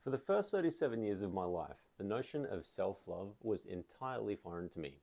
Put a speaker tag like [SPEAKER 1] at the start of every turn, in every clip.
[SPEAKER 1] For the first 37 years of my life, the notion of self-love was entirely foreign to me.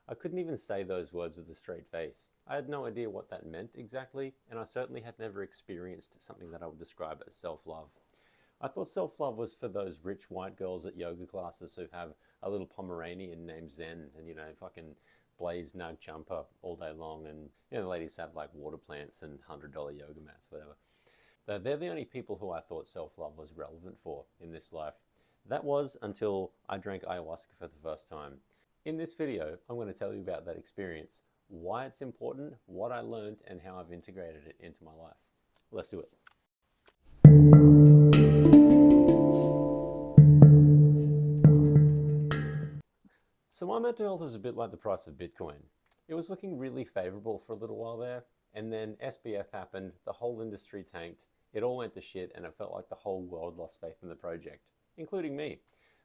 [SPEAKER 1] I couldn't even say those words with a straight face. I had no idea what that meant exactly, and I certainly had never experienced something that I would describe as self-love. I thought self-love was for those rich white girls at yoga classes who have a little Pomeranian named Zen and, fucking blaze nug jumper all day long, and, the ladies have like water plants and $100 yoga mats, whatever. They're the only people who I thought self-love was relevant for in this life. That was until I drank ayahuasca for the first time. In this video, I'm going to tell you about that experience, why it's important, what I learned, and how I've integrated it into my life. Let's do it. So my mental health is a bit like the price of Bitcoin. It was looking really favorable for a little while there, and then SBF happened, the whole industry tanked, it all went to shit, and it felt like the whole world lost faith in the project, including me.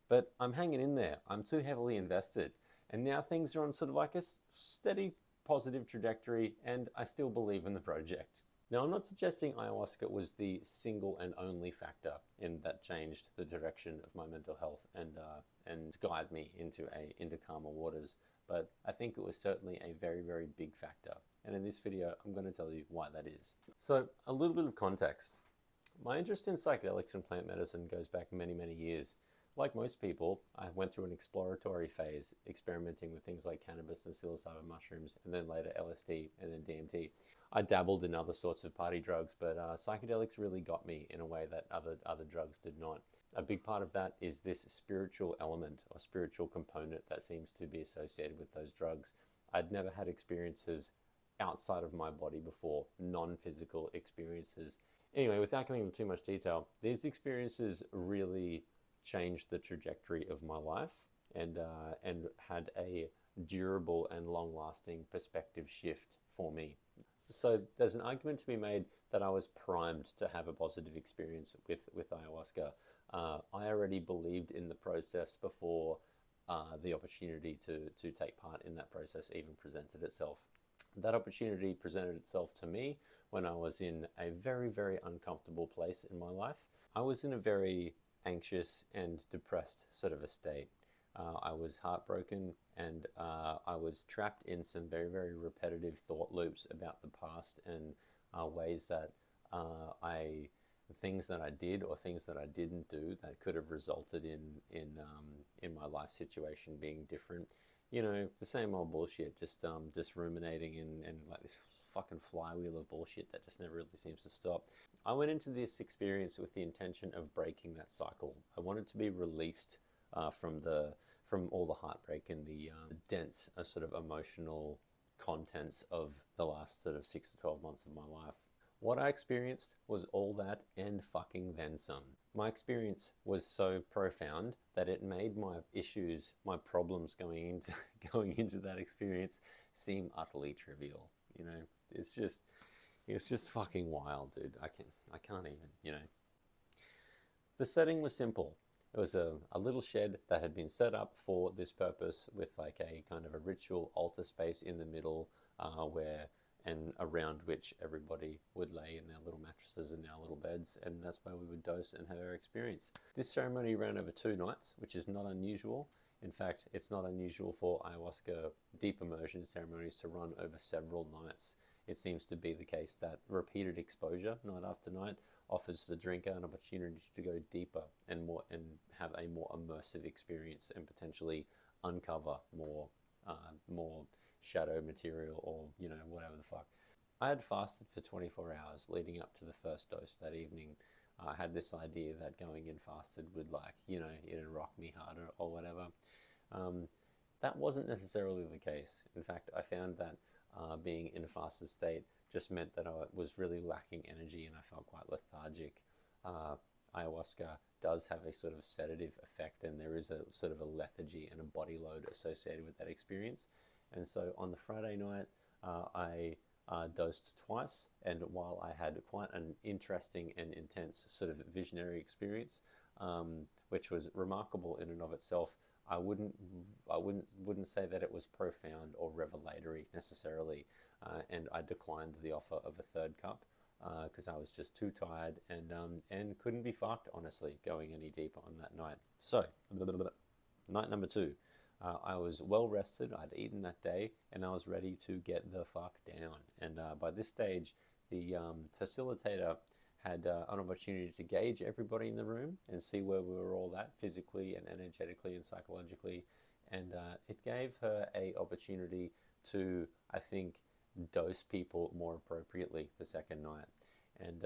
[SPEAKER 1] But I'm hanging in there, I'm too heavily invested, and now things are on sort of like a steady positive trajectory, and I still believe in the project. Now, I'm not suggesting ayahuasca was the single and only factor in that changed the direction of my mental health and guide me into calmer waters, but I think it was certainly a very, very big factor. And in this video, I'm going to tell you why that is. So, a little bit of context. My interest in psychedelics and plant medicine goes back many, many years. Like most people, I went through an exploratory phase, experimenting with things like cannabis and psilocybin mushrooms, and then later LSD and then DMT. I dabbled in other sorts of party drugs, but psychedelics really got me in a way that other drugs did not. A big part of that is this spiritual element or spiritual component that seems to be associated with those drugs. I'd never had experiences outside of my body before, non-physical experiences. Anyway, without going into too much detail, these experiences really changed the trajectory of my life and had a durable and long-lasting perspective shift for me. So there's an argument to be made that I was primed to have a positive experience with ayahuasca. I already believed in the process before the opportunity to take part in that process even presented itself. That opportunity presented itself to me when I was in a very, very uncomfortable place in my life. I was in a very anxious and depressed sort of a state. I was heartbroken, and I was trapped in some very, very repetitive thought loops about the past and ways that things that I did or things that I didn't do that could have resulted in my life situation being different. The same old bullshit, just ruminating and like this fucking flywheel of bullshit that just never really seems to stop. I went into this experience with the intention of breaking that cycle. I wanted to be released from all the heartbreak and the dense sort of emotional contents of the last sort of 6 to 12 months of my life. What I experienced was all that and fucking then some. My experience was so profound that it made my issues, my problems going into that experience seem utterly trivial. It's just fucking wild, dude. I can't even. The setting was simple. It was a little shed that had been set up for this purpose with like a kind of a ritual altar space in the middle and around which everybody would lay in their little mattresses and their little beds, and that's where we would dose and have our experience. This ceremony ran over 2 nights, which is not unusual. In fact, it's not unusual for ayahuasca deep immersion ceremonies to run over several nights. It seems to be the case that repeated exposure, night after night, offers the drinker an opportunity to go deeper and have a more immersive experience and potentially uncover more shadow material or whatever the fuck. I had fasted for 24 hours leading up to the first dose that evening. I had this idea that going in fasted would it'd rock me harder or whatever. That wasn't necessarily the case. In fact, I found that being in a fasted state just meant that I was really lacking energy and I felt quite lethargic. Ayahuasca does have a sort of sedative effect, and there is a sort of a lethargy and a body load associated with that experience. And so on the Friday night, I dosed twice, and while I had quite an interesting and intense sort of visionary experience, which was remarkable in and of itself, I wouldn't say that it was profound or revelatory necessarily, and I declined the offer of a third cup. because I was just too tired and couldn't be fucked, honestly, going any deeper on that night. So, night number 2. I was well rested, I'd eaten that day, and I was ready to get the fuck down. And by this stage, the facilitator had an opportunity to gauge everybody in the room and see where we were all at physically and energetically and psychologically. And it gave her a opportunity to, I think, dose people more appropriately the second night. And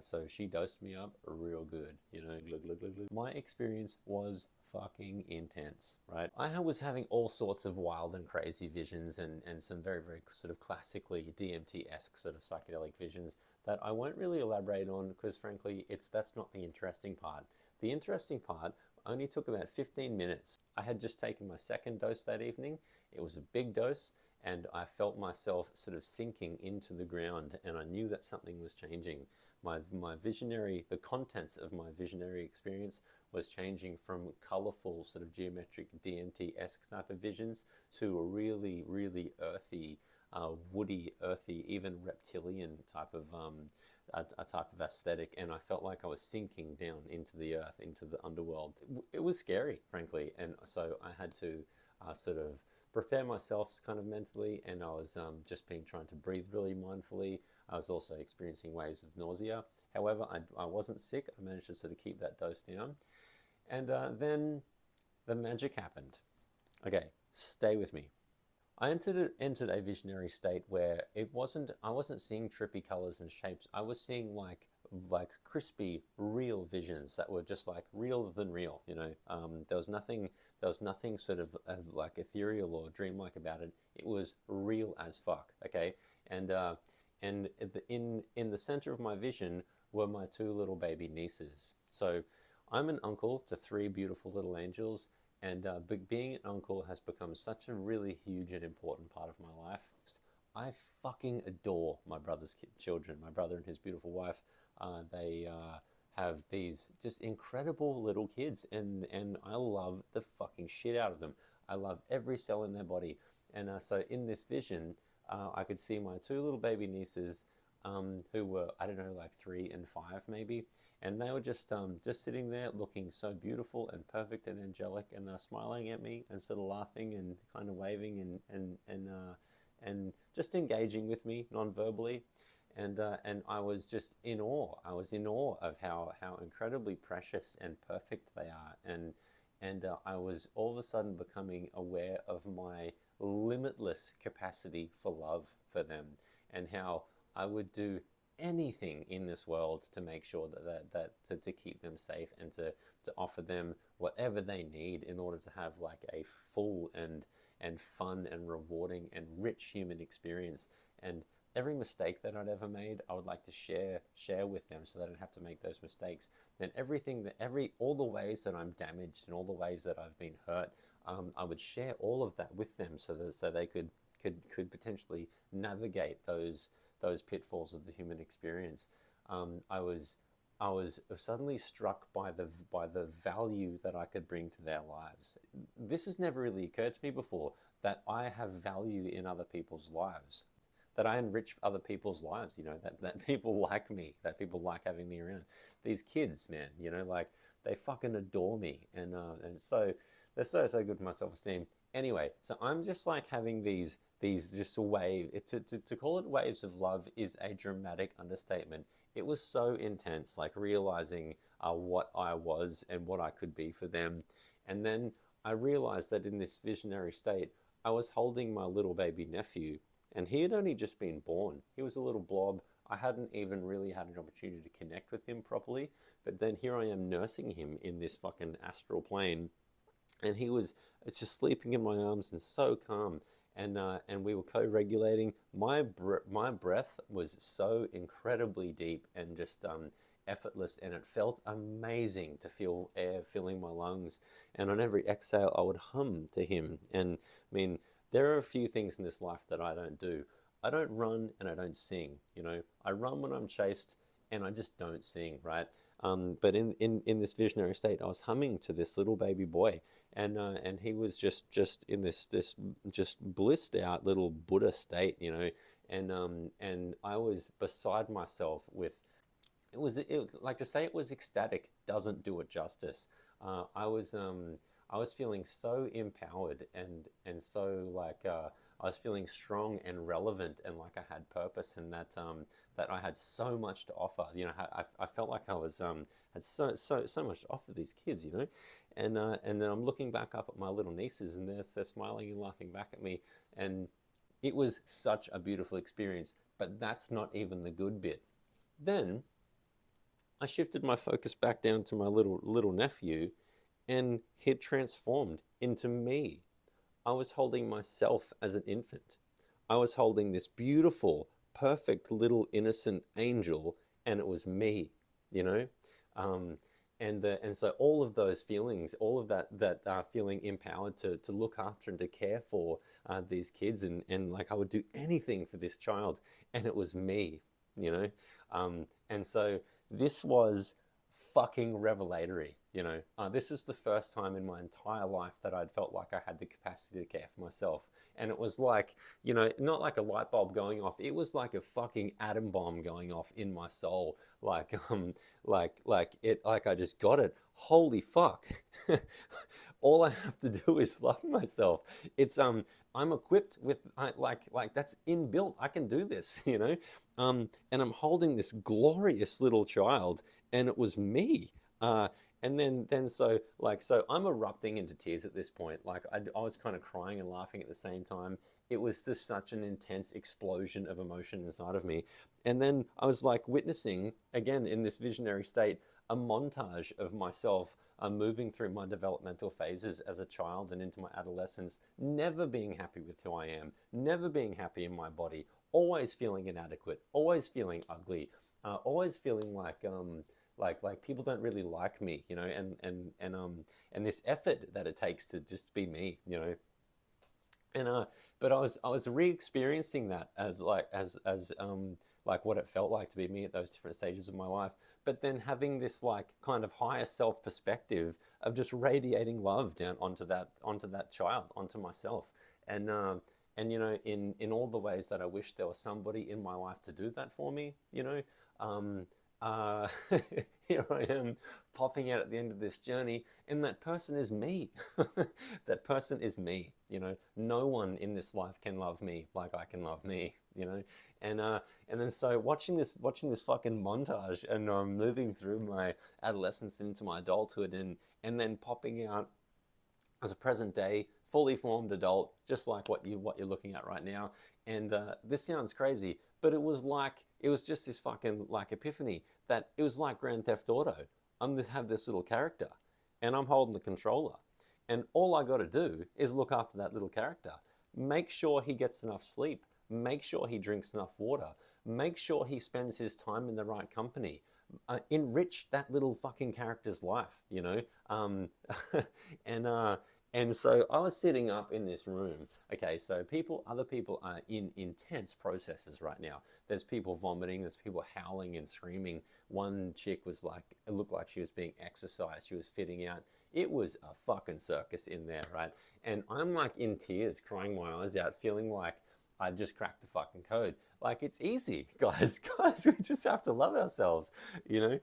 [SPEAKER 1] so she dosed me up real good, glug, glug, glug, glug. My experience was fucking intense, right? I was having all sorts of wild and crazy visions and some very, very sort of classically DMT-esque sort of psychedelic visions that I won't really elaborate on because frankly, that's not the interesting part. The interesting part only took about 15 minutes. I had just taken my second dose that evening. It was a big dose and I felt myself sort of sinking into the ground and I knew that something was changing. The contents of my visionary experience was changing from colorful sort of geometric DMT-esque type of visions to a really, really earthy, woody, earthy, even reptilian type of a type of aesthetic, and I felt like I was sinking down into the earth, into the underworld. It was scary, frankly, and so I had to sort of prepare myself kind of mentally, and I was just trying to breathe really mindfully. I was also experiencing waves of nausea. However, I wasn't sick. I managed to sort of keep that dose down. And then the magic happened. Okay, stay with me. I entered a visionary state where I wasn't seeing trippy colors and shapes. I was seeing like crispy, real visions that were just like realer than real. There was nothing sort of like ethereal or dreamlike about it. It was real as fuck. Okay, and in the center of my vision were my 2 little baby nieces. So I'm an uncle to 3 beautiful little angels. And being an uncle has become such a really huge and important part of my life. I fucking adore my brother's children. My brother and his beautiful wife, they have these just incredible little kids, and I love the fucking shit out of them. I love every cell in their body. And so in this vision, I could see my 2 little baby nieces, who were, I don't know, like 3 and 5 maybe. And they were just sitting there looking so beautiful and perfect and angelic, and they're smiling at me and sort of laughing and kind of waving and just engaging with me non-verbally. And I was just in awe. I was in awe of how incredibly precious and perfect they are. And I was all of a sudden becoming aware of my limitless capacity for love for them, and how I would do anything in this world to make sure that to keep them safe and to offer them whatever they need in order to have like a full and fun and rewarding and rich human experience. And every mistake that I'd ever made, I would like to share with them so that I don't have to make those mistakes. And all the ways that I'm damaged and all the ways that I've been hurt, I would share all of that with them so they could potentially navigate those pitfalls of the human experience. I was suddenly struck by the value that I could bring to their lives. This has never really occurred to me before, that I have value in other people's lives, that I enrich other people's lives, that people like me, that people like having me around. These kids, man, like they fucking adore me. And so they're so good with my self-esteem. Anyway, so I'm just like having these just to call it waves of love is a dramatic understatement. It was so intense, like realizing what I was and what I could be for them. And then I realized that in this visionary state, I was holding my little baby nephew, and he had only just been born. He was a little blob. I hadn't even really had an opportunity to connect with him properly. But then here I am nursing him in this fucking astral plane. And it's just sleeping in my arms and so calm. And we were co-regulating. My breath was so incredibly deep and just effortless, and it felt amazing to feel air filling my lungs. And on every exhale, I would hum to him. And I mean, there are a few things in this life that I don't do. I don't run and I don't sing. I run when I'm chased, and I just don't sing, right? But in this visionary state, I was humming to this little baby boy, and he was just in this just blissed out little Buddha state, and I was beside myself with like to say it was ecstatic doesn't do it justice. I was feeling so empowered and so like I was feeling strong and relevant and like I had purpose and that I had so much to offer. You know, I felt like I was had so much to offer these kids. You know, and then I'm looking back up at my little nieces and they're smiling and laughing back at me, and it was such a beautiful experience. But that's not even the good bit. Then I shifted my focus back down to my little nephew, and he had transformed into me. I was holding myself as an infant. I was holding this beautiful, perfect little innocent angel, and it was me, you know. Um, and so all of those feelings, all of that feeling empowered to look after and to care for these kids, and like I would do anything for this child, and it was me, you know. And so this was fucking revelatory, you know. This was the first time in my entire life that I'd felt like I had the capacity to care for myself. And it was like, you know, not like a light bulb going off. It was like a fucking atom bomb going off in my soul. Like I just got it. Holy fuck. All I have to do is love myself. It's, I'm equipped with, like that's inbuilt. I can do this, you know? And I'm holding this glorious little child, and it was me. And then so I'm erupting into tears at this point. Like I was kind of crying and laughing at the same time. It was just such an intense explosion of emotion inside of me. And then I was like witnessing, again, in this visionary state, a montage of myself moving through my developmental phases as a child and into my adolescence, never being happy with who I am, never being happy in my body, always feeling inadequate, always feeling ugly, always feeling like people don't really like me, you know, and this effort that it takes to just be me, you know. And but I was re-experiencing that as like what it felt like to be me at those different stages of my life, but then having this like kind of higher self perspective of just radiating love down onto that child, onto myself. And you know, in all the ways that I wish there was somebody in my life to do that for me, you know. um, uh, Here I am popping out at the end of this journey, and that person is me. That person is me. You know, no one in this life can love me like I can love me. You know, and then so watching this fucking montage, and moving through my adolescence into my adulthood, and then popping out as a present day fully formed adult, just like what you're looking at right now. And this sounds crazy, but it was just this fucking like epiphany that it was like Grand Theft Auto. I'm just have this little character, and I'm holding the controller, and all I got to do is look after that little character, make sure he gets enough sleep, make sure he drinks enough water, make sure he spends his time in the right company, enrich that little fucking character's life, you know. And and so I was sitting up in this room. Okay, so other people are in intense processes right now. There's people vomiting, there's people howling and screaming. One chick was like, it looked like she was being exercised, she was fitting out. It was a fucking circus in there, right? And I'm like in tears, crying my eyes out, feeling like I just cracked the fucking code. Like, it's easy, guys. Guys, we just have to love ourselves, you know?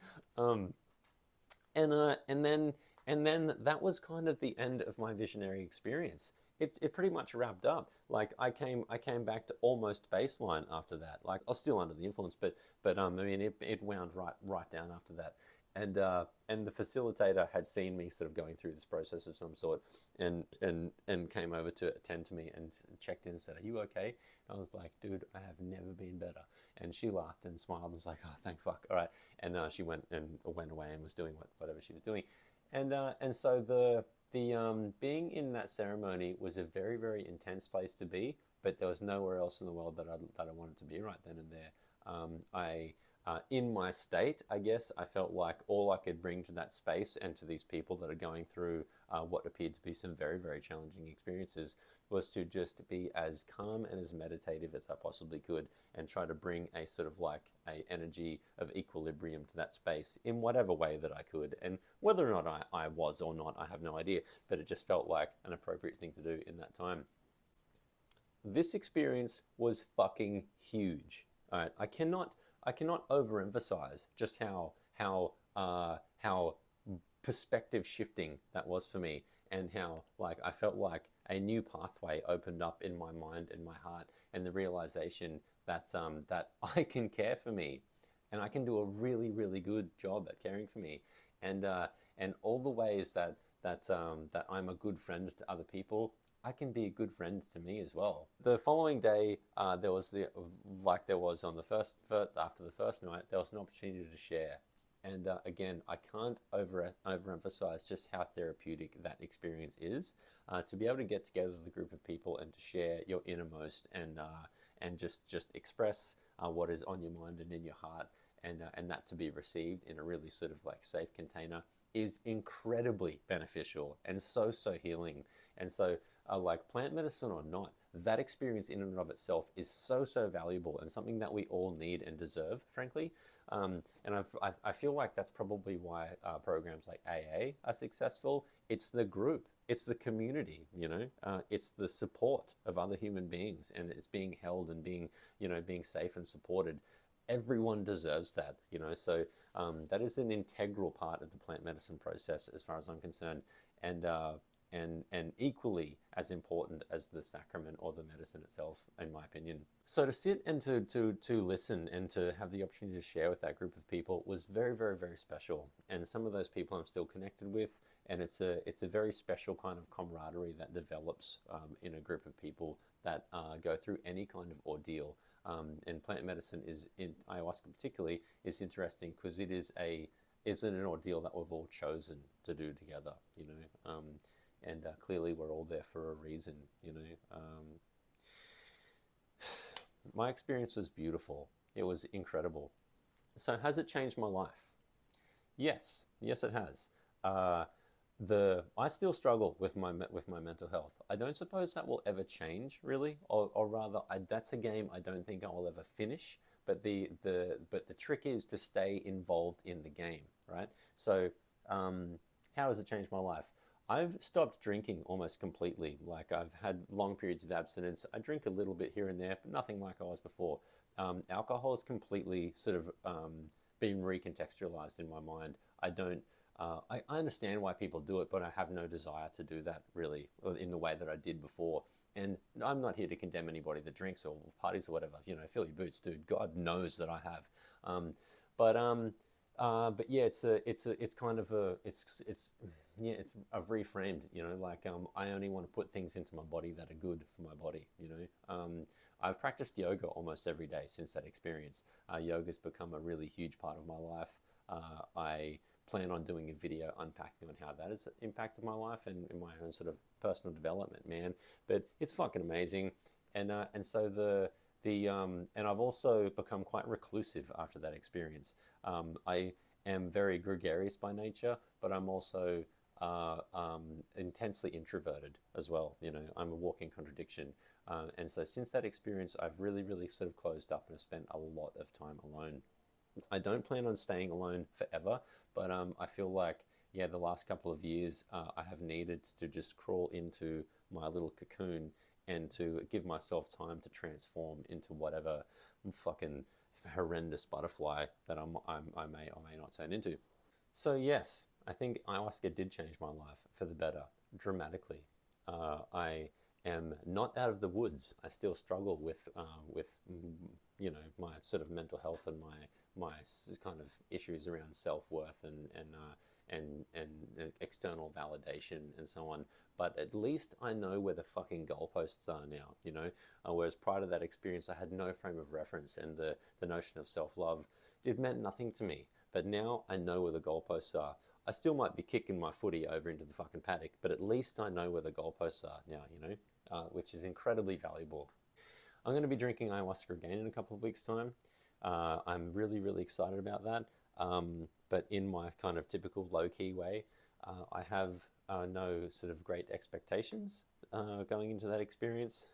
[SPEAKER 1] And then that was kind of the end of my visionary experience. It pretty much wrapped up. Like I came back to almost baseline after that. Like I was still under the influence, but I mean it wound right down after that. And the facilitator had seen me sort of going through this process of some sort, and came over to attend to me and checked in and said, "Are you okay?" And I was like, "Dude, I have never been better." And she laughed and smiled and was like, "Oh, thank fuck, all right." And she went away and was doing whatever she was doing. And so the being in that ceremony was a very, very intense place to be, but there was nowhere else in the world that I wanted to be right then and there. In my state, I guess, I felt like all I could bring to that space and to these people that are going through what appeared to be some very, very challenging experiences was to just be as calm and as meditative as I possibly could, and try to bring a sort of like a energy of equilibrium to that space in whatever way that I could. And whether or not I was or not, I have no idea, but it just felt like an appropriate thing to do in that time. This experience was fucking huge. All right, I cannot overemphasize just how perspective shifting that was for me, and how like I felt like a new pathway opened up in my mind and my heart, and the realization that I can care for me, and I can do a really really good job at caring for me, and and all the ways that I'm a good friend to other people, I can be a good friend to me as well. The following day, there was like there was on the after the first night, there was an opportunity to share. And again, I can't overemphasize just how therapeutic that experience is. To be able to get together with a group of people and to share your innermost, and just express what is on your mind and in your heart, and that to be received in a really sort of like safe container is incredibly beneficial and so healing. And so like plant medicine or not, that experience in and of itself is so valuable, and something that we all need and deserve, frankly. And I feel like that's probably why programs like AA are successful. It's the group, it's the community, it's the support of other human beings, and it's being held and being safe and supported. Everyone deserves that, so that is an integral part of the plant medicine process as far as I'm concerned, and equally as important as the sacrament or the medicine itself, in my opinion. So to sit and to listen and to have the opportunity to share with that group of people was very special. And some of those people I'm still connected with, and it's a very special kind of camaraderie that develops in a group of people that go through any kind of ordeal. And plant medicine in ayahuasca particularly, is interesting because it's an ordeal that we've all chosen to do together, and clearly we're all there for a reason, My experience was beautiful. It was incredible. So has it changed my life? Yes, it has. I still struggle with my mental health. I don't suppose that will ever change, really, or rather, that's a game I don't think I'll ever finish. But the trick is to stay involved in the game, right? So, how has it changed my life? I've stopped drinking almost completely. Like, I've had long periods of abstinence. I drink a little bit here and there, but nothing like I was before. Alcohol has completely sort of been recontextualized in my mind. I understand why people do it, but I have no desire to do that really in the way that I did before. And I'm not here to condemn anybody that drinks or parties or whatever. Fill your boots, dude. God knows that I have. But yeah, I've reframed. I only want to put things into my body that are good for my body. I've practiced yoga almost every day since that experience. Yoga's become a really huge part of my life. I plan on doing a video unpacking on how that has impacted my life and in my own sort of personal development, man. But it's fucking amazing, and I've also become quite reclusive after that experience. I am very gregarious by nature, but I'm also intensely introverted as well. I'm a walking contradiction. And so since that experience, I've really sort of closed up and have spent a lot of time alone. I don't plan on staying alone forever, but I feel like, the last couple of years, I have needed to just crawl into my little cocoon and to give myself time to transform into whatever fucking horrendous butterfly that I may or may not turn into. So yes, I think ayahuasca did change my life for the better, dramatically. I am not out of the woods. I still struggle with my sort of mental health and my kind of issues around self-worth and external validation and so on. But at least I know where the fucking goalposts are now, whereas prior to that experience, I had no frame of reference, and the notion of self-love, it meant nothing to me. But now I know where the goalposts are. I still might be kicking my footy over into the fucking paddock, but at least I know where the goalposts are now, which is incredibly valuable. I'm going to be drinking ayahuasca again in a couple of weeks' time. I'm really excited about that. But in my kind of typical low-key way, I have no sort of great expectations going into that experience.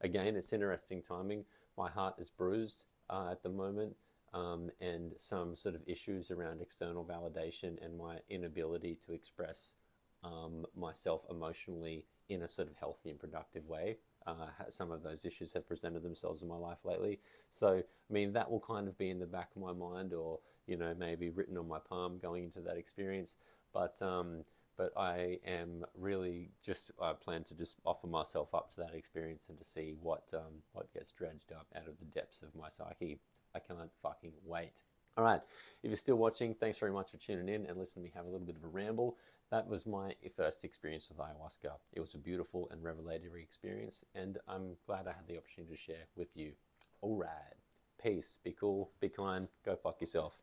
[SPEAKER 1] Again, it's interesting timing. My heart is bruised at the moment, and some sort of issues around external validation and my inability to express myself emotionally in a sort of healthy and productive way some of those issues have presented themselves in my life lately. So, I mean, that will kind of be in the back of my mind, or, you know, maybe written on my palm going into that experience. But I am really just, I plan to just offer myself up to that experience and to see what gets dredged up out of the depths of my psyche. I can't fucking wait. All right, if you're still watching, thanks very much for tuning in and listening to me have a little bit of a ramble. That was my first experience with ayahuasca. It was a beautiful and revelatory experience, and I'm glad I had the opportunity to share with you. All right, peace, be cool, be kind, go fuck yourself.